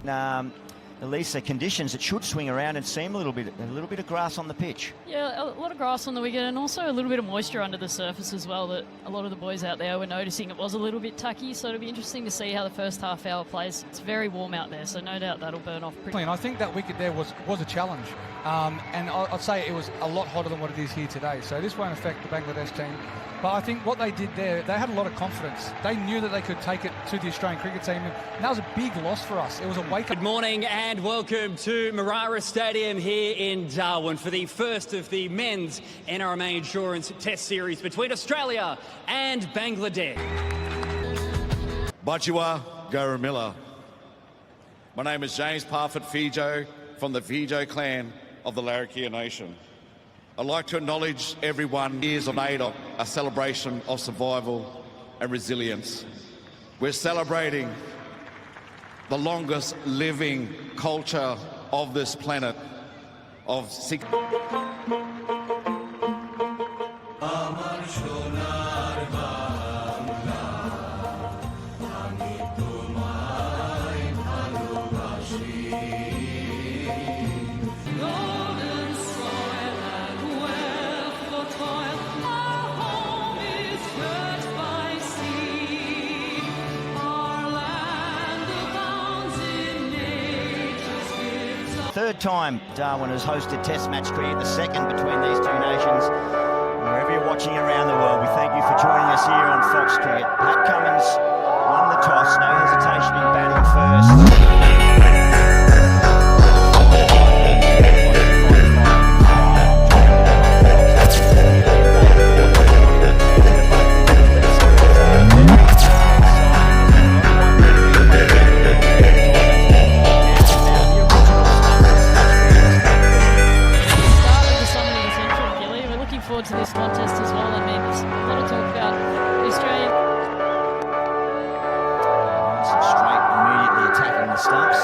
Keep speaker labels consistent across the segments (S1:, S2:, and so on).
S1: At least the conditions, it should swing around and seem a little bit of grass on the pitch.
S2: Yeah, a lot of grass on the wicket and also a little bit of moisture under the surface as well that a lot of the boys out there were noticing. It was a little bit tucky, so it'll be interesting to see how the first half hour plays. It's very warm out there, so no doubt that'll burn off pretty.
S3: And I think that wicket there was a challenge, and I'd say it was a lot hotter than what it is here today, so this won't affect the Bangladesh team. But I think what they did there, they had a lot of confidence. They knew that they could take it to the Australian cricket team, and that was a big loss for us. It was a wake-up.
S4: Good morning and welcome to Marara Stadium here in Darwin for the first of the men's NRMA Insurance Test Series between Australia and Bangladesh.
S5: Bajua Garamilla. My name is James Parfitt Fijo from the Fijo clan of the Larrakia Nation. I'd like to acknowledge everyone years made of a celebration of survival and resilience. We're celebrating the longest living culture of this planet of six.
S1: Third time Darwin has hosted Test match cricket, the second between these two nations. Wherever you're watching around the world, we thank you for joining us here on Fox Cricket. Pat Cummins won the toss, no hesitation in batting first.
S2: To this contest as well. I mean, there's a lot of talk about the Australian.
S1: Nice and straight, immediately attacking the stumps.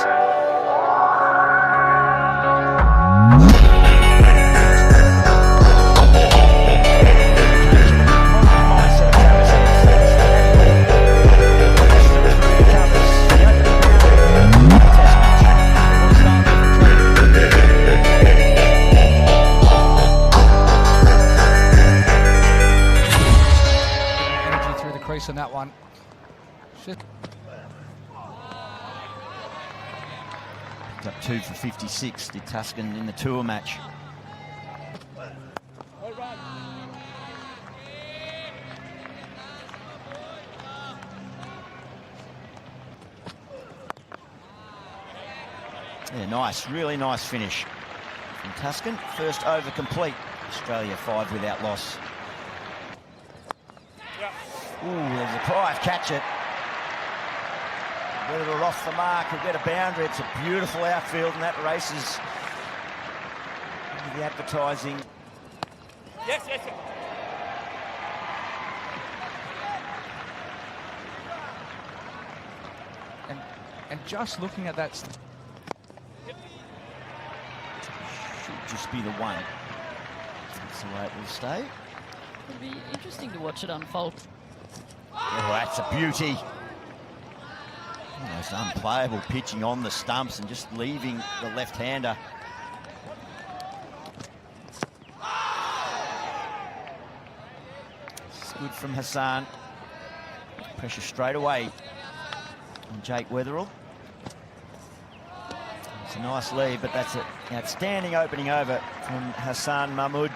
S3: On that one.
S1: Picked up 2 for 56, did Tuscan in the tour match. Yeah, nice, really nice finish from Tuscan. First over complete. Australia 5 without loss. Ooh, there's a try, catch it. Whether we're off the mark, we'll get a boundary. It's a beautiful outfield, and that races the advertising.
S4: Yes.
S3: And just looking at that,
S1: Should just be the one. That's the way it will stay.
S2: It'll be interesting to watch it unfold.
S1: Oh, that's a beauty. Almost unplayable pitching on the stumps and just leaving the left-hander. It's good from Hasan. Pressure straight away on Jake Weatherall. It's a nice lead, but that's an outstanding opening over from Hasan Mahmud.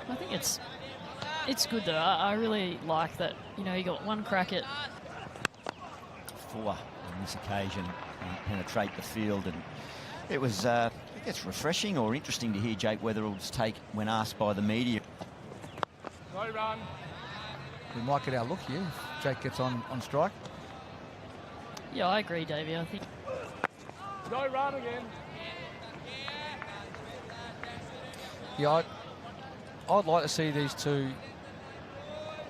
S2: I think it's good though. I really like that. You know, he got one crack at
S1: 4 on this occasion and penetrate the field, and it was I think it's refreshing or interesting to hear Jake Weatherall's take when asked by the media.
S3: No run. We might get our look here if Jake gets on strike.
S2: Yeah, I agree, Davey. I think
S3: No run again. Yeah, I'd like to see these two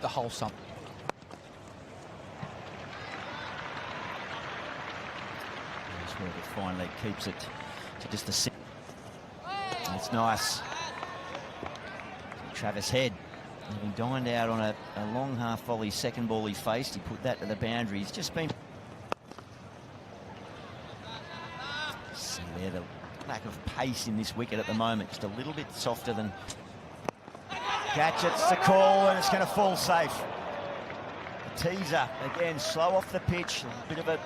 S3: the whole sum.
S1: That's where it finally keeps it to just the six. That's nice. Travis Head He dined out on a long half volley second ball he faced. He put that to the boundary. He's just been... See there, the lack of pace in this wicket at the moment. Just a little bit softer than... Catch, it's the call, and it's going to fall safe. The teaser, again, slow off the pitch. A bit of a...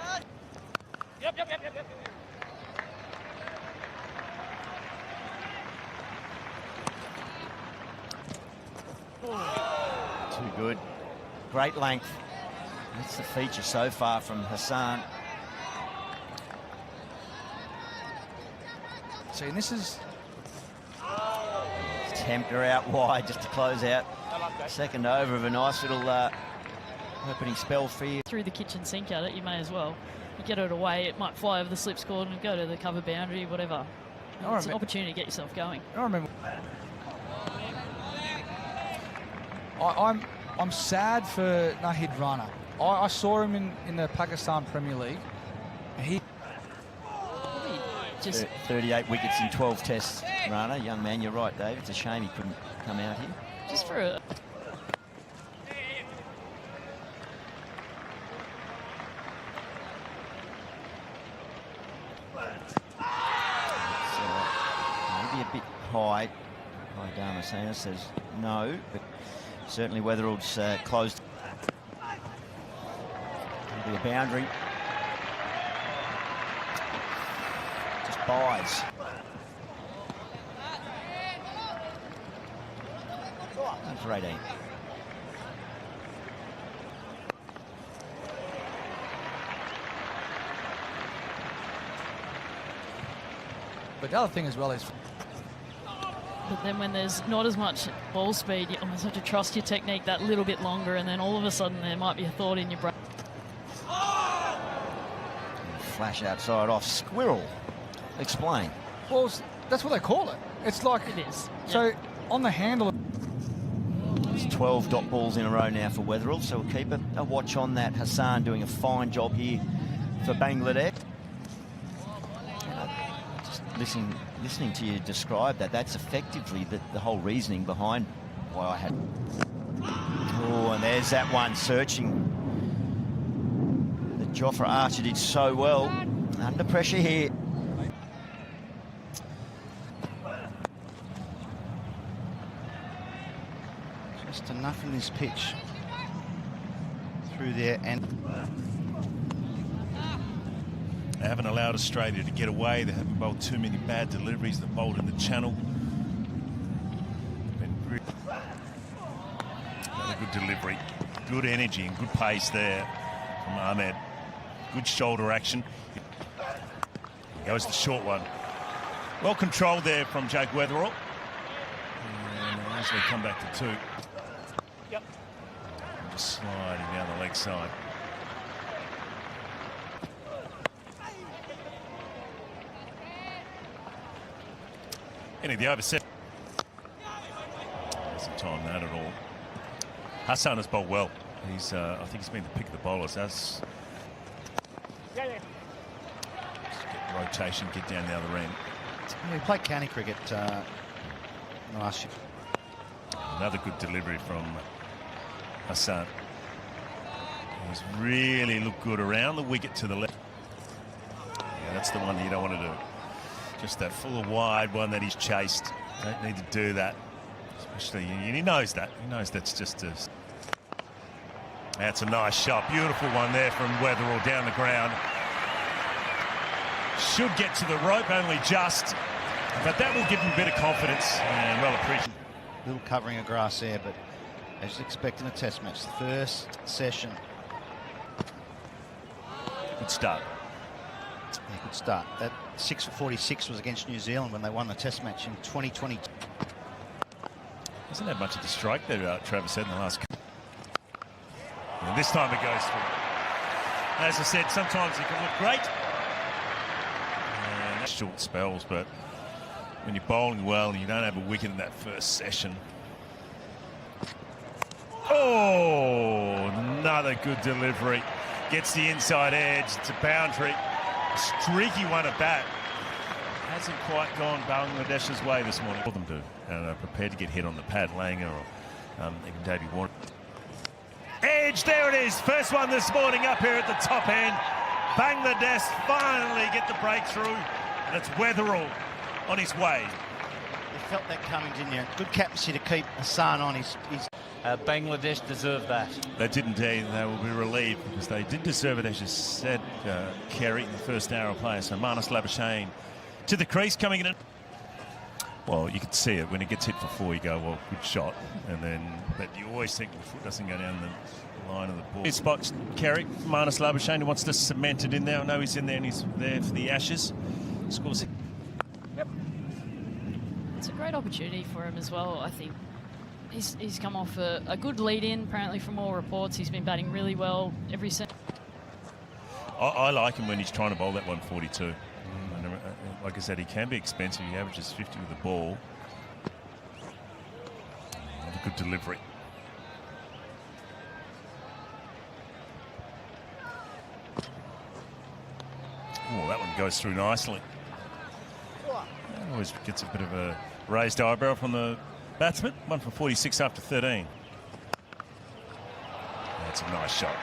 S1: Too good. Great length. That's the feature so far from Hasan.
S3: See, and this is...
S1: Tempt her out wide just to close out. Second over of a nice little opening spell for you.
S2: Through the kitchen sink at it, you may as well. You get it away, it might fly over the slip score and go to the cover boundary, whatever. It's an opportunity to get yourself going.
S3: I remember... I'm sad for Nahid Rana. I saw him in the Pakistan Premier League. He
S2: just
S1: 38 wickets in 12 tests, Rana. Young man, you're right, Dave. It's a shame he couldn't come out here.
S2: Just for a...
S1: Maybe a bit high. Damasceno says no, but certainly Weatherall's closed. Maybe a boundary. Just buys. For 18.
S3: But the other thing as well is...
S2: But then when there's not as much ball speed, you almost have to trust your technique that little bit longer, and then all of a sudden there might be a thought in your brain.
S1: Flash outside off. Squirrel. Explain.
S3: Well, that's what they call it. It's like...
S2: It is.
S3: So, on the handle...
S1: It's 12 dot balls in a row now for Weatherall, so we'll keep a watch on that. Hasan doing a fine job here for Bangladesh. Just listening to you describe that, that's effectively the whole reasoning behind why I had... Oh, and there's that one searching. That Jofra Archer did so well. Under pressure here.
S6: Just enough in this pitch through there, and
S7: they haven't allowed Australia to get away. They haven't bowled too many bad deliveries. They've bowled in the channel. Another good delivery, good energy and good pace there from Ahmed. Good shoulder action. Here goes the short one. Well controlled there from Jake Weatherall. And they'll easily come back to 2. Just sliding down the leg side. Any of the over 7. Doesn't time that at all. Hasan has bowled well. He's, I think he's been the pick of the bowlers. That's just get rotation, get down the other end.
S6: he played county cricket in the last year.
S7: Another good delivery from Hasan. He's really looked good around the wicket to the left. Yeah, that's the one you don't want to do. Just that full wide one that he's chased. Don't need to do that. Especially, and he knows that. He knows that's just a... That's a nice shot. Beautiful one there from Weatherall down the ground. Should get to the rope, only just. But that will give him a bit of confidence, and well appreciated.
S6: Little covering of grass there, but as you'd expect in a test match, first session.
S7: Good start.
S6: Yeah, good start. That 6 for 46 was against New Zealand when they won the test match in 2020.
S7: Hasn't had much of the strike there, Travis said, in the last couple. And this time it goes through. As I said, sometimes it can look great. And short spells, but when you're bowling well and you don't have a wicket in that first session. Oh, another good delivery. Gets the inside edge. It's a boundary. A streaky one at bat. Hasn't quite gone Bangladesh's way this morning. All of them do. And are prepared to get hit on the pad. Langer or Even Davey Warner. Edge, there it is. First one this morning up here at the top end. Bangladesh finally get the breakthrough, and it's Weatherall on his way.
S6: You felt that coming, didn't you? Good captaincy to keep Hasan on his
S8: Bangladesh deserve that.
S7: They did indeed. They will be relieved because they did deserve it, as you said, Kerry, the first hour of play. So Marnus Labuschagne to the crease, coming in. Well, you could see it when he gets hit for 4. You go, well, good shot, but you always think the foot doesn't go down the line of the ball. His spot, Kerry, Marnus Labuschagne, who wants to cement it in there. I know he's in there and he's there for the Ashes. Scores it.
S2: Yep. It's a great opportunity for him as well, I think. He's come off a good lead-in, apparently, from all reports. He's been batting really well every set.
S7: I like him when he's trying to bowl that 142. Like I said, he can be expensive. He averages 50 with the ball. Another good delivery. Oh, that one goes through nicely. Always gets a bit of a raised eyebrow from the batsman. 1 for 46 after 13. That's a nice shot.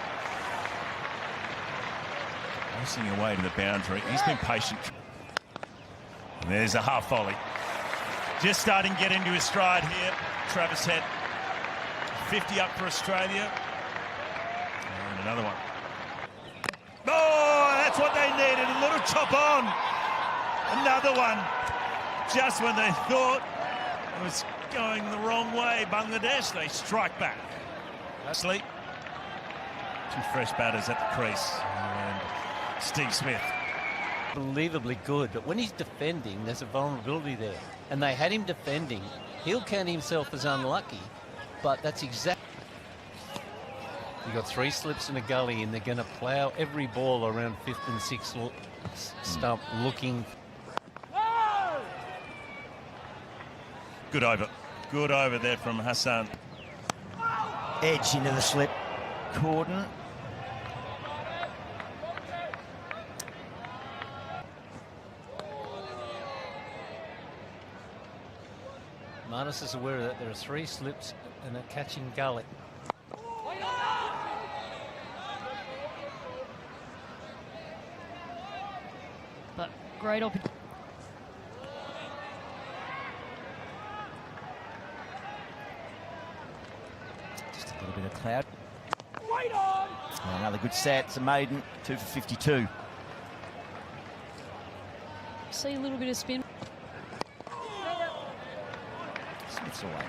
S7: Racing away to the boundary. He's been patient. And there's a half volley. Just starting to get into his stride here. Travis Head. 50 up for Australia. And another one. Oh, that's what they needed. A little chop on. Another one. Just when they thought it was going the wrong way, Bangladesh, they strike back. Sleep. 2 fresh batters at the crease. And Steve Smith.
S8: Unbelievably good, but when he's defending, there's a vulnerability there. And they had him defending. He'll count himself as unlucky, but that's exactly... You've got 3 slips and a gully, and they're going to plough every ball around 5th and 6th stump looking...
S7: Good over. Good over there from Hasan.
S1: Edge into the slip. Corden.
S8: Marnus is aware of that. There are 3 slips and a catching gully.
S2: But great opportunity.
S1: Just a little bit of cloud. Another good set. It's a maiden. 2 for 52.
S2: See a little bit of spin.
S1: Smith's away.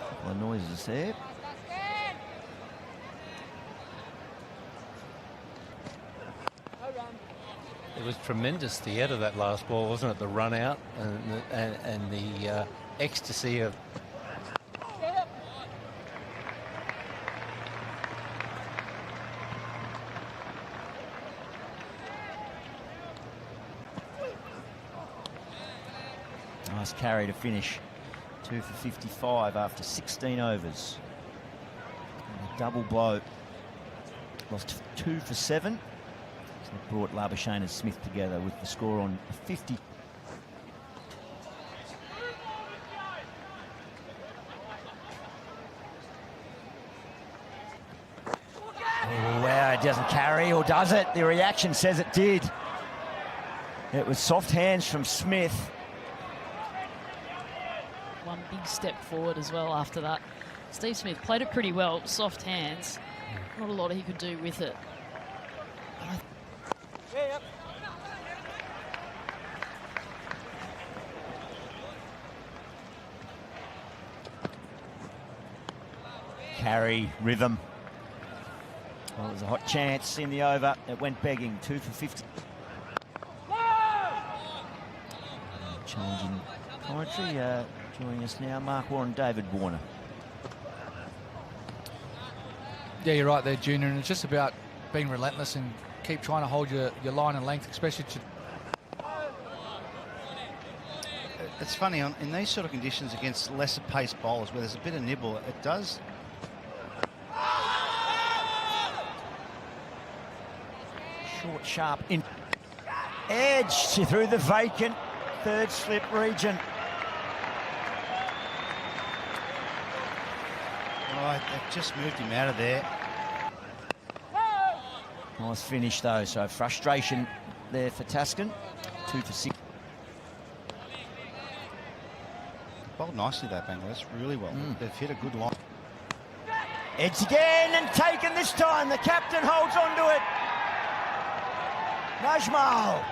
S1: Couple of noises there.
S8: It was tremendous, the head of that last ball, wasn't it? The run out and the ecstasy of...
S1: Nice carry to finish. 2 for 55 after 16 overs. And a double blow. Lost 2 for 7. So it brought Labuschagne and Smith together with the score on 50. Oh, wow, it doesn't carry, or does it? The reaction says it did. It was soft hands from Smith.
S2: One big step forward as well after that. Steve Smith played it pretty well. Soft hands. Not a lot he could do with it.
S1: Carry, rhythm. Well, it was a hot chance in the over. It went begging. 2 for 50. Changing commentary. Joining us now, Mark Warren, David Warner.
S3: Yeah, you're right there, Junior, and it's just about being relentless and keep trying to hold your line and length, especially to...
S6: It's funny, in these sort of conditions against lesser paced bowlers where there's a bit of nibble, it does...
S1: Short, sharp, in... Edge through the vacant third slip region.
S6: Right, they've just moved him out of there.
S1: Nice finish though, so frustration there for Taskin. 2 for 6.
S6: Bowled nicely though, Bangladesh, really well. They've hit a good line.
S1: Edge again and taken this time. The captain holds on to it. Najmal.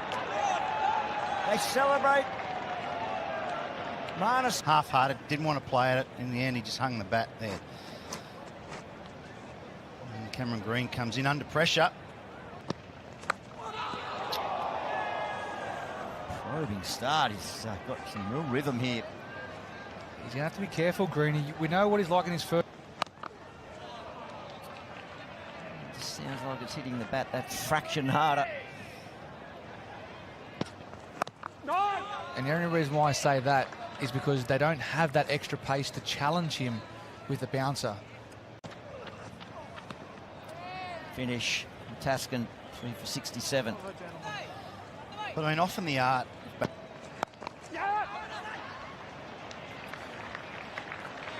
S1: They celebrate. Marnus.
S6: Half-hearted, didn't want to play at it. In the end, he just hung the bat there. And Cameron Green comes in under pressure.
S1: Probing start. He's got some real rhythm here.
S3: He's going to have to be careful, Greeny. We know what he's like in his first.
S1: Just sounds like it's hitting the bat that fraction harder.
S3: And the only reason why I say that is because they don't have that extra pace to challenge him with the bouncer.
S1: Finish. Taskin 3 for 67.
S6: But I mean, often the art.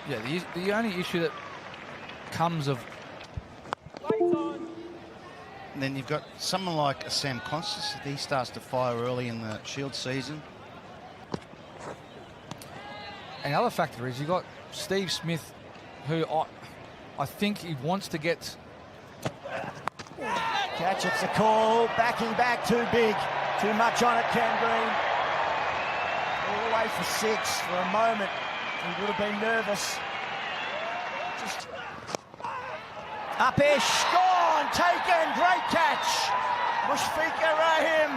S3: Yeah, the only issue that comes of.
S6: And then you've got someone like a Sam Constance. He starts to fire early in the Shield season.
S3: And the other factor is you've got Steve Smith, who I think he wants to get.
S1: Catch, it's a call. Backing back too big. Too much on it, Cam Green. All the way for 6 for a moment. He would have been nervous. Just up-ish, gone, taken, great catch. Mushfiqur Rahim.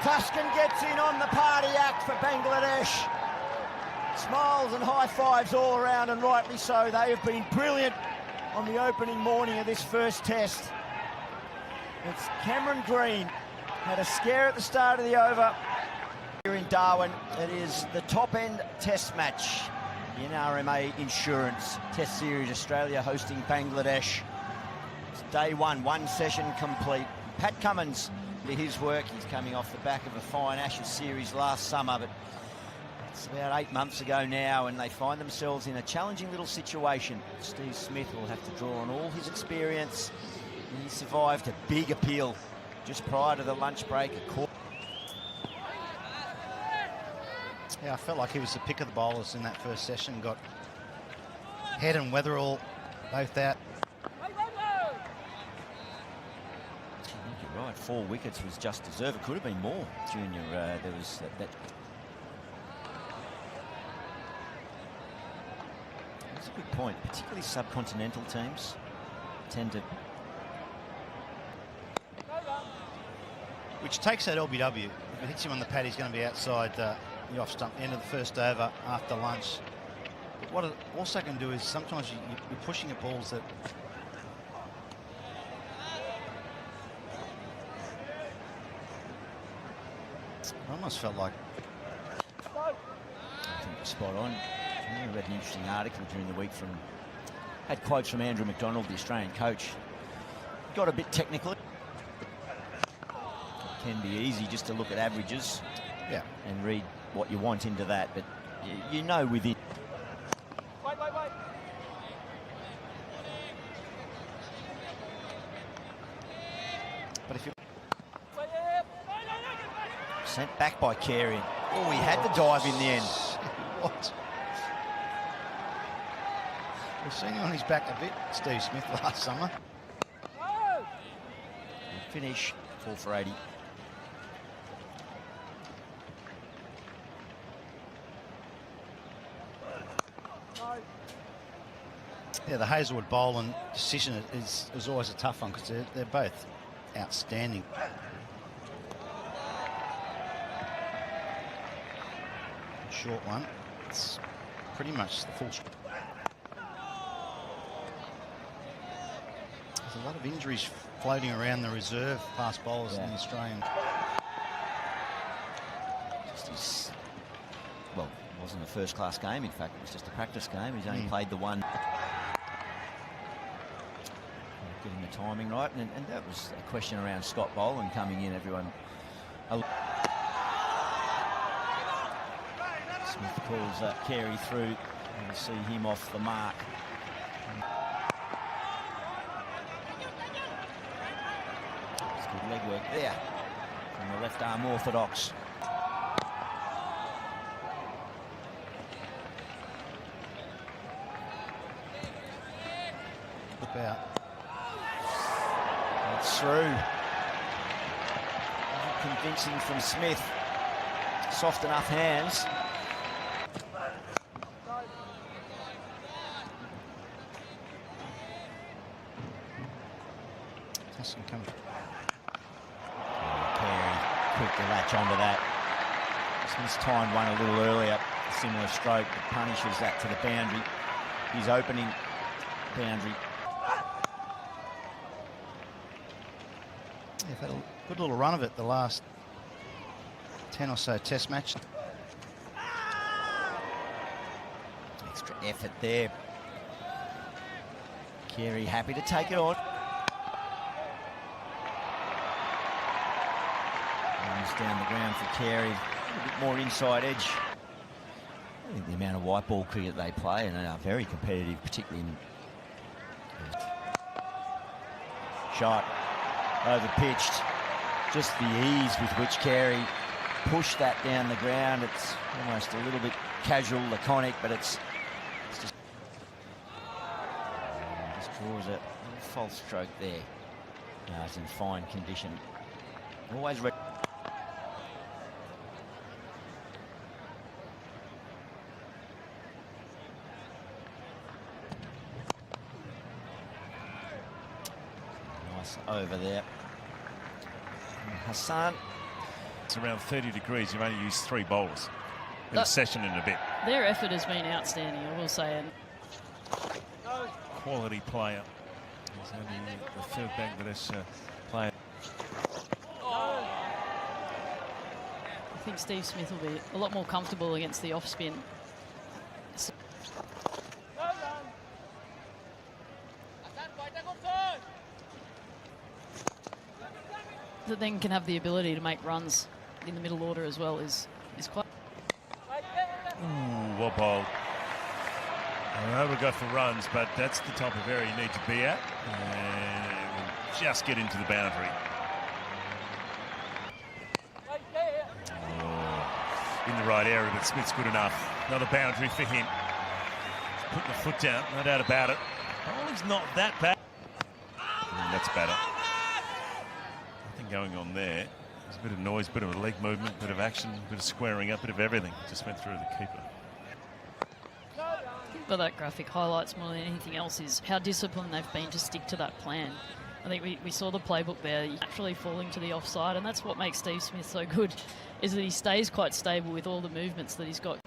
S1: Taskin gets in on the party act for Bangladesh. Smiles and high fives all around, and rightly so. They have been brilliant on the opening morning of this first test. It's Cameron Green. Had a scare at the start of the over. Here in Darwin, it is the top-end test match in RMA Insurance Test Series. Australia hosting Bangladesh. It's day one session complete. Pat Cummins did his work. He's coming off the back of a fine Ashes series last summer, but it's about 8 months ago now, and they find themselves in a challenging little situation. Steve Smith will have to draw on all his experience. He survived a big appeal just prior to the lunch break.
S6: Yeah, I felt like he was the pick of the bowlers in that first session. Got Head and Weatherall both out.
S1: I think you're right. 4 wickets was just deserved. It could have been more, Junior. There was that. That's a good point. Particularly subcontinental teams tend to.
S6: Which takes that LBW. If it hits him on the pad, he's going to be outside the off stump end of the first over after lunch. But what it also can do is sometimes you're pushing at balls that. I almost felt like.
S1: I think you're spot on. I read an interesting article during the week had quotes from Andrew McDonald, the Australian coach. Got a bit technical. It can be easy just to look at averages,
S6: yeah,
S1: and read what you want into that, but you know within. But if you sent back by Carey. Oh, he had to dive in the end.
S6: What? We've seen him on his back a bit, Steve Smith, last summer.
S1: Finish 4 for 80.
S6: Yeah, the Hazelwood bowl and decision is always a tough one because they're both outstanding. Short one. It's pretty much the full. There's a lot of injuries floating around the reserve fast bowlers in the Australian.
S1: Well, it wasn't a first-class game. In fact, it was just a practice game. He's only played the one. Getting the timing right, and that was a question around Scott Boland coming in. Everyone Smith calls Carey through. We'll see him off the mark. It's good leg work there from the left arm orthodox.
S6: Out.
S1: It's through. Convincing from Smith. Soft enough hands.
S6: Hasan coming.
S1: Carey quick to latch onto that. Smith's timed one a little earlier. Similar stroke that punishes that to the boundary. He's opening boundary.
S6: They've had a good little run of it the last 10 or so test match.
S1: Extra effort there. Carey happy to take it on. Runs down the ground for Carey. A bit more inside edge. I think the amount of white ball cricket they play and are very competitive, particularly in shot. Over-pitched. Just the ease with which Carey pushed that down the ground. It's almost a little bit casual, laconic, but it's just draws a little false stroke there. It's in fine condition. Always ready. Nice over there. Hasan.
S7: It's around 30 degrees. You've only used 3 bowlers in a session in a bit.
S2: Their effort has been outstanding, I will say. And
S7: Quality player. He's only the third Bangladesh player.
S2: I think Steve Smith will be a lot more comfortable against the off spin. That then can have the ability to make runs in the middle order as well is quite.
S7: Ooh, what bowl. I know we'll go for runs, but that's the type of area you need to be at. And just get into the boundary. Oh, in the right area, but Smith's good enough. Another boundary for him. He's putting the foot down, no doubt about it. Bowling's not that bad. That's better. Nothing going on there. There's a bit of noise, bit of a leg movement, bit of action, bit of squaring up, bit of everything. Just went through the keeper.
S2: But that graphic highlights more than anything else is how disciplined they've been to stick to that plan. I think we saw the playbook there, naturally falling to the offside, and that's what makes Steve Smith so good, is that he stays quite stable with all the movements that he's got.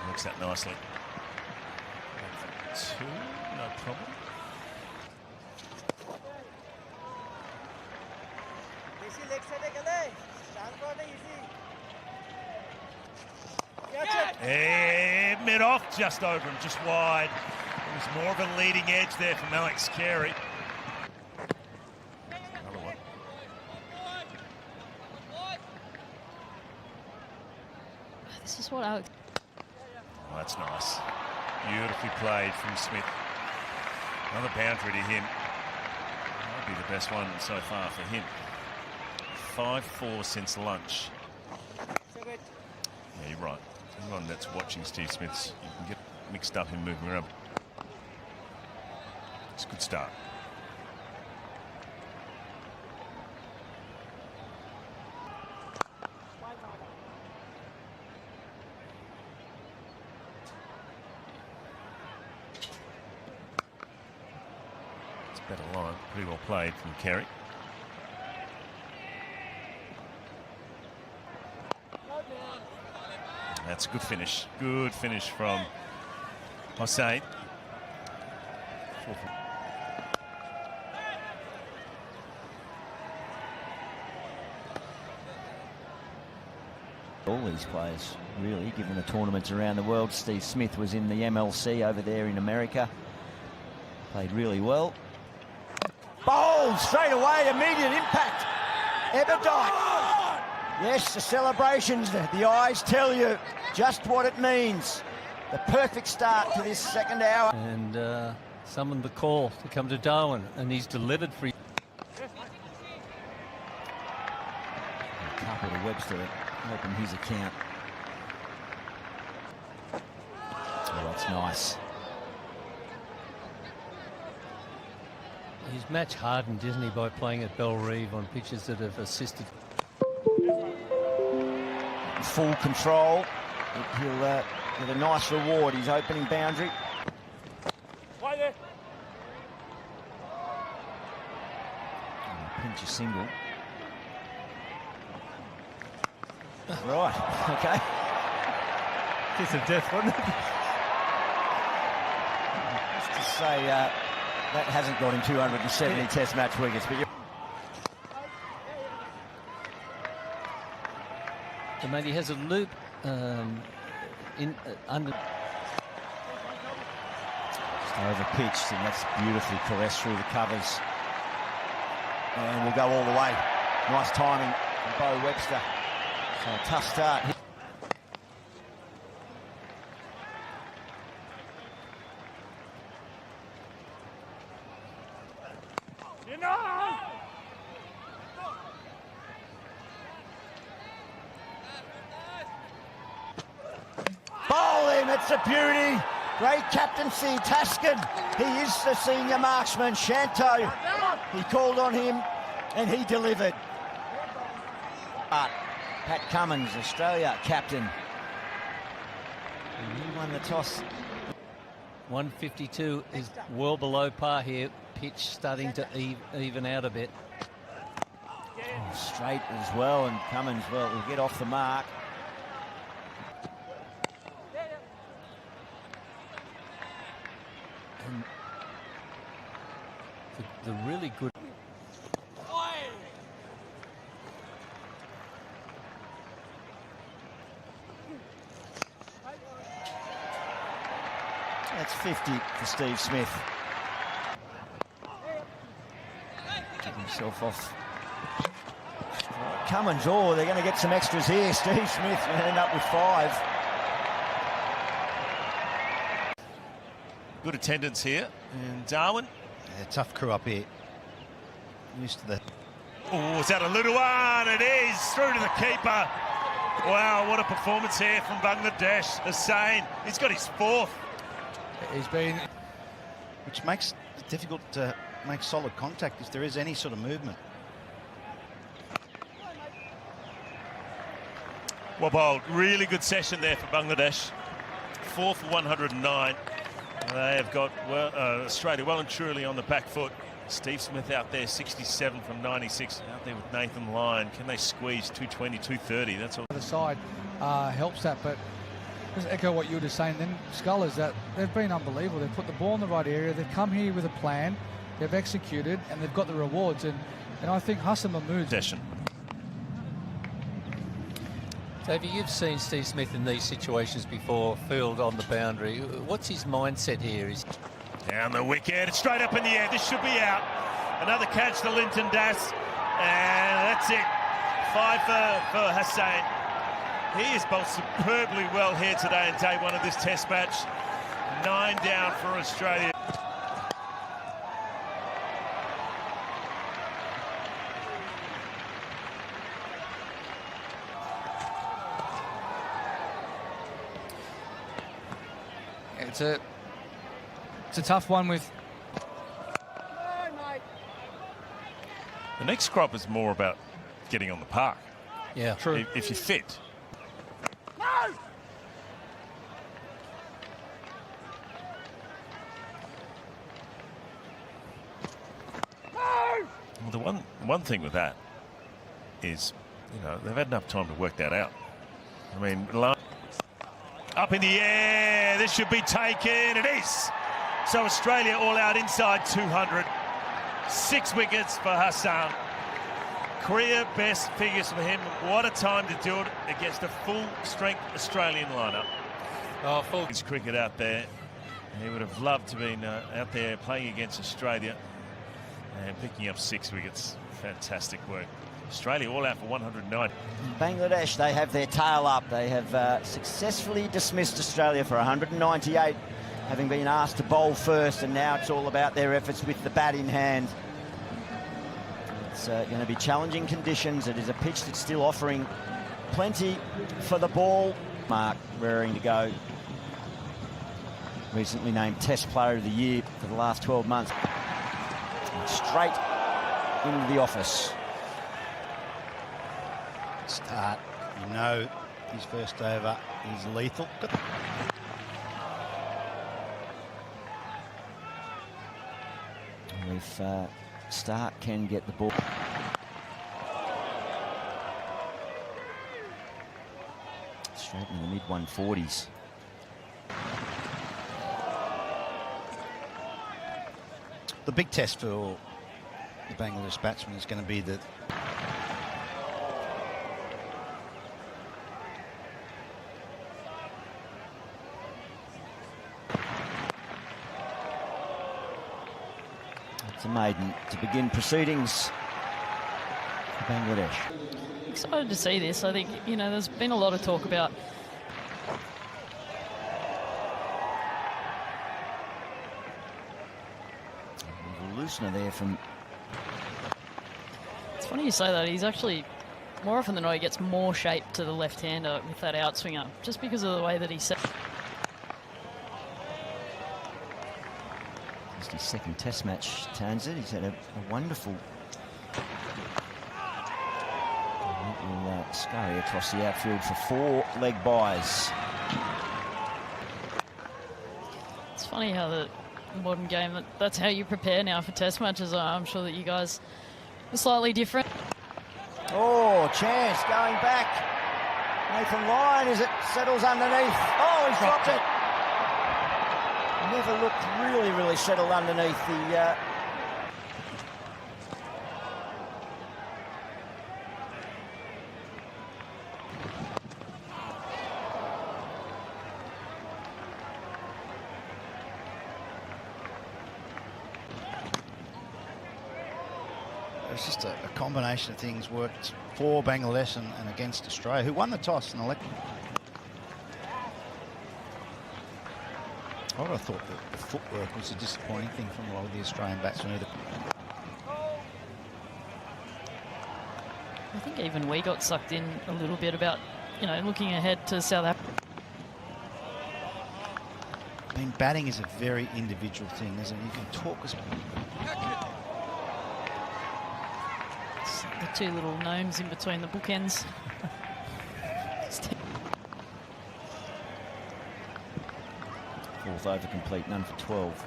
S7: Works that nicely. 2, no problem. Mid off, just over him, just wide. It was more of a leading edge there from Alex Carey. Another one.
S2: This is what Alex.
S7: Oh, that's nice. Beautifully played from Smith. Another boundary to him. That'll be the best one so far for him. 5-4 since lunch. Yeah, you're right. Anyone that's watching Steve Smith's, you can get mixed up in moving around. It's a good start. It's a better line. Pretty well played from Carey. That's a good finish. Good finish from Hasan.
S1: All these players, really, given the tournaments around the world. Steve Smith was in the MLC over there in America. Played really well. Bowled straight away, immediate impact. Eberdyke. Yes, the celebrations, the eyes tell you just what it means. The perfect start to this second hour.
S8: And summoned the call to come to Darwin, and he's delivered for.
S1: A couple to Webster to open his account. Oh, that's nice.
S8: He's match hardened, isn't he, by playing at Bellerive on pitches that have assisted.
S1: Full control. He'll get a nice reward. His opening boundary. Pinch a single. Right, okay.
S8: Kiss of death, wasn't it?
S1: Just to say, that hasn't got him 270 Test match wickets, but
S8: So maybe he has a loop under.
S1: just over pitched, and that's beautifully caressed through the covers. And we'll go all the way. Nice timing from Bo Webster. So a tough start. Bowl him, it's a beauty. Great captaincy, Taskin. He is the senior marksman. Shanto, he called on him and he delivered. But Pat Cummins, Australia captain. And he won the toss.
S8: 152 is well below par here. Pitch starting to even out a bit.
S1: Oh, straight as well, and Cummins, well, will get off the mark.
S8: And the really good.
S1: That's 50 for Steve Smith. Get himself off. Cummins, oh, they're going to get some extras here. Steve Smith going to end up with 5.
S7: Good attendance here in Darwin.
S6: Yeah, tough crew up here. Used to the.
S7: Oh, is that a little one? It is through to the keeper. Wow, what a performance here from Bangladesh. Hasan, he's got his 4th.
S3: He's been.
S6: Which makes it difficult to make solid contact if there is any sort of movement.
S7: Well bowled. Really good session there for Bangladesh. 4 for 109. They have got Australia well and truly on the back foot. Steve Smith out there, 67 from 96. Out there with Nathan Lyon. Can they squeeze 220, 230? That's all.
S3: The side helps that, but just echo what you were just saying then, Scullers, that they've been unbelievable. They've put the ball in the right area. They've come here with a plan. They've executed, and they've got the rewards. And I think Hasan Mahmud.
S7: Session.
S8: Davey, you've seen Steve Smith in these situations before, field on the boundary. What's his mindset here?
S7: Down the wicket, straight up in the air. This should be out. Another catch to Linton Das. And that's it. 5 for Hasan. He is bowled superbly well here today in day 1 of this Test match. 9 down for Australia.
S3: It's a tough one with.
S7: The next crop is more about getting on the park.
S8: Yeah,
S3: true.
S7: If you're fit. Well, the one thing with that is, you know, they've had enough time to work that out. I mean, up in the air, this should be taken. It is. So Australia all out inside 200. 6 wickets for Hasan. Career best figures for him. What a time to do it against a full-strength Australian lineup.
S3: Oh, full.
S7: His cricket out there. He would have loved to have been out there playing against Australia and picking up 6 wickets. Fantastic work. Australia all out for 109.
S1: Bangladesh, they have their tail up. They have successfully dismissed Australia for 198, having been asked to bowl first, and now it's all about their efforts with the bat in hand. It's going to be challenging conditions. It is a pitch that's still offering plenty for the ball. Mark raring to go. Recently named Test Player of the Year for the last 12 months. Straight into the office.
S6: Start. You know his first over is lethal.
S1: If Stark can get the ball. Straight in the mid-140s.
S6: The big test for the Bangladesh batsman is going to be the
S1: It's a maiden to begin proceedings for Bangladesh.
S2: Excited to see this. I think, you know, there's been a lot of talk about
S1: A loosener there from...
S2: It's funny you say that. He's actually, more often than not, he gets more shape to the left-hander with that outswinger, just because of the way that he set.
S1: It's his second test match, Tanzit. He's had a wonderful scurry across the outfield for 4 leg byes.
S2: It's funny how the modern game, that's how you prepare now for test matches. I'm sure that you guys are slightly different.
S1: Oh, chance going back. Nathan Lyon, as it settles underneath. Oh, he's dropped it. Never looked really settled underneath the...
S6: It's just a combination of things worked for Bangladesh and against Australia, who won the toss and elected. I would have thought that the footwork was a disappointing thing from a lot of the Australian batsmen.
S2: I think even we got sucked in a little bit about, you know, looking ahead to South Africa.
S6: I mean, batting is a very individual thing, isn't it? You can talk as...
S2: The 2 little gnomes in between the bookends.
S1: Fourth over complete, none for 12.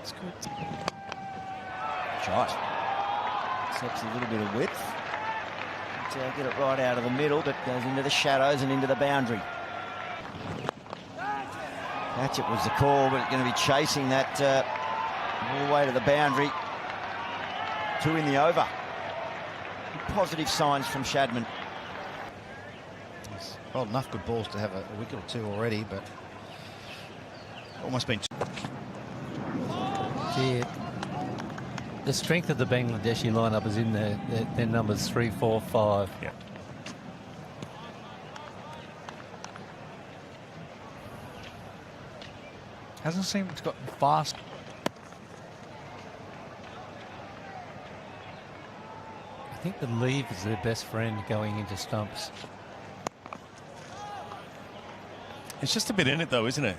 S2: It's good.
S1: Shot. Accepts a little bit of width. Get it right out of the middle, but goes into the shadows and into the boundary. Hatchett was the call, but going to be chasing that all the way to the boundary. 2 in the over. Positive signs from Shadman.
S6: He's bowled enough good balls to have a wicket or 2 already, but almost been...
S8: The strength of the Bangladeshi lineup is in their numbers 3, 4, 5.
S7: Yeah.
S3: Hasn't seemed to gotten fast.
S8: I think the lead is their best friend going into stumps.
S7: It's just a bit in it, though, isn't it?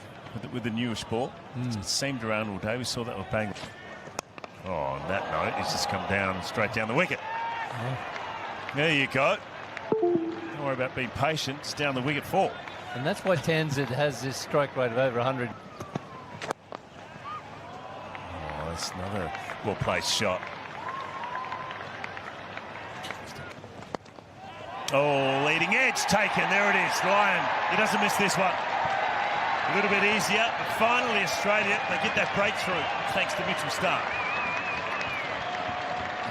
S7: With the newish ball. It's the same around all day. We saw that with Bang. Oh, on that note, it's just come down, straight down the wicket.
S8: Yeah.
S7: There you go. Don't worry about being patient. It's down the wicket 4.
S8: And that's why Tanzit has this strike rate of over 100.
S7: Oh, that's another well-placed shot. Oh, leading edge taken. There it is. Lyon. He doesn't miss this one. A little bit easier, but finally Australia, they get that breakthrough thanks to Mitchell Stark.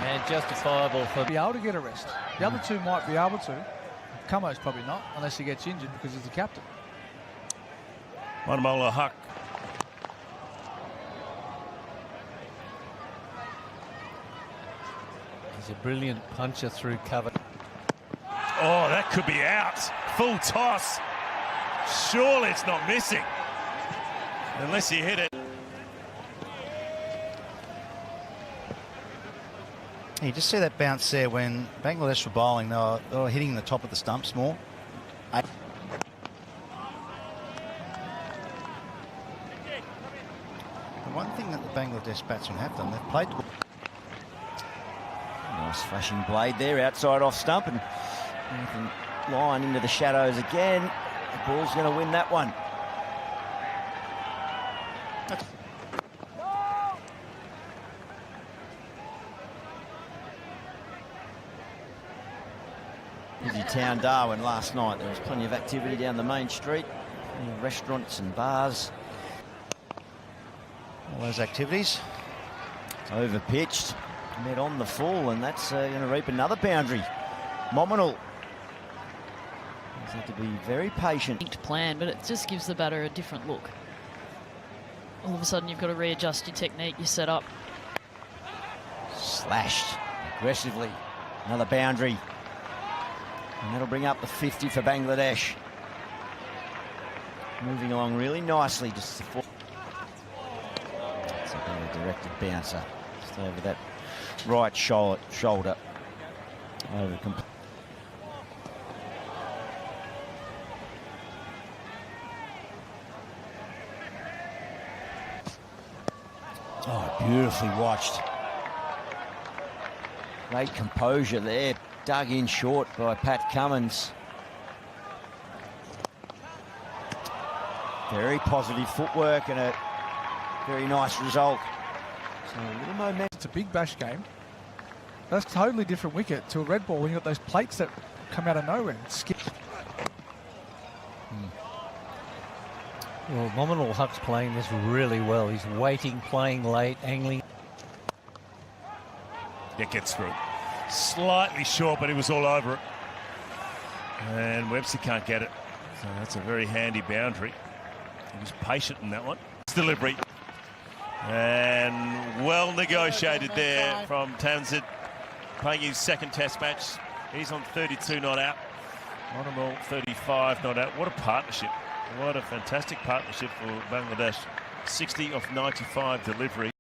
S8: And justifiable for...
S3: Be able to get a rest. The other two might be able to. Cumo's probably not, unless he gets injured because he's the captain.
S7: Manamola Huck.
S8: He's a brilliant puncher through cover.
S7: Oh, that could be out. Full toss. Surely it's not missing. Unless he hit it.
S6: You just see that bounce there when Bangladesh were bowling. They were hitting the top of the stumps more.
S1: Nice
S6: The one thing that the Bangladesh batsmen have done, they've played...
S1: Nice flashing blade there, outside off stump, and Nathan Lyon into the shadows again. The ball's going to win that one. Busy town Darwin last night. There was plenty of activity down the main street, plenty of restaurants and bars.
S6: All those activities.
S1: Over pitched, met on the full, and that's going to reap another boundary. Mominal. He's had to be very patient.
S2: Plan, but it just gives the batter a different look. All of a sudden, you've got to readjust your technique, your setup.
S1: Slashed aggressively. Another boundary. And that'll bring up the 50 for Bangladesh. Moving along really nicely. Just it's a very directed bouncer. Just over that right shoulder. Over Oh, beautifully watched. Great composure there. Dug in short by Pat Cummins. Very positive footwork and a very nice result. So a little momentum.
S3: It's a big bash game. That's a totally different wicket to a red ball when you've got those plates that come out of nowhere. Skip.
S8: Well, Mominal Huck's playing this really well. He's waiting, playing late, angling.
S7: It gets through. Slightly short, but he was all over it. And Webster can't get it. So that's a very handy boundary. He was patient in that one. Delivery. And well negotiated there from Townsend. Playing his second test match. He's on 32 not out. Monomal 35 not out. What a partnership. What a fantastic partnership for Bangladesh. 60 of 95 delivery.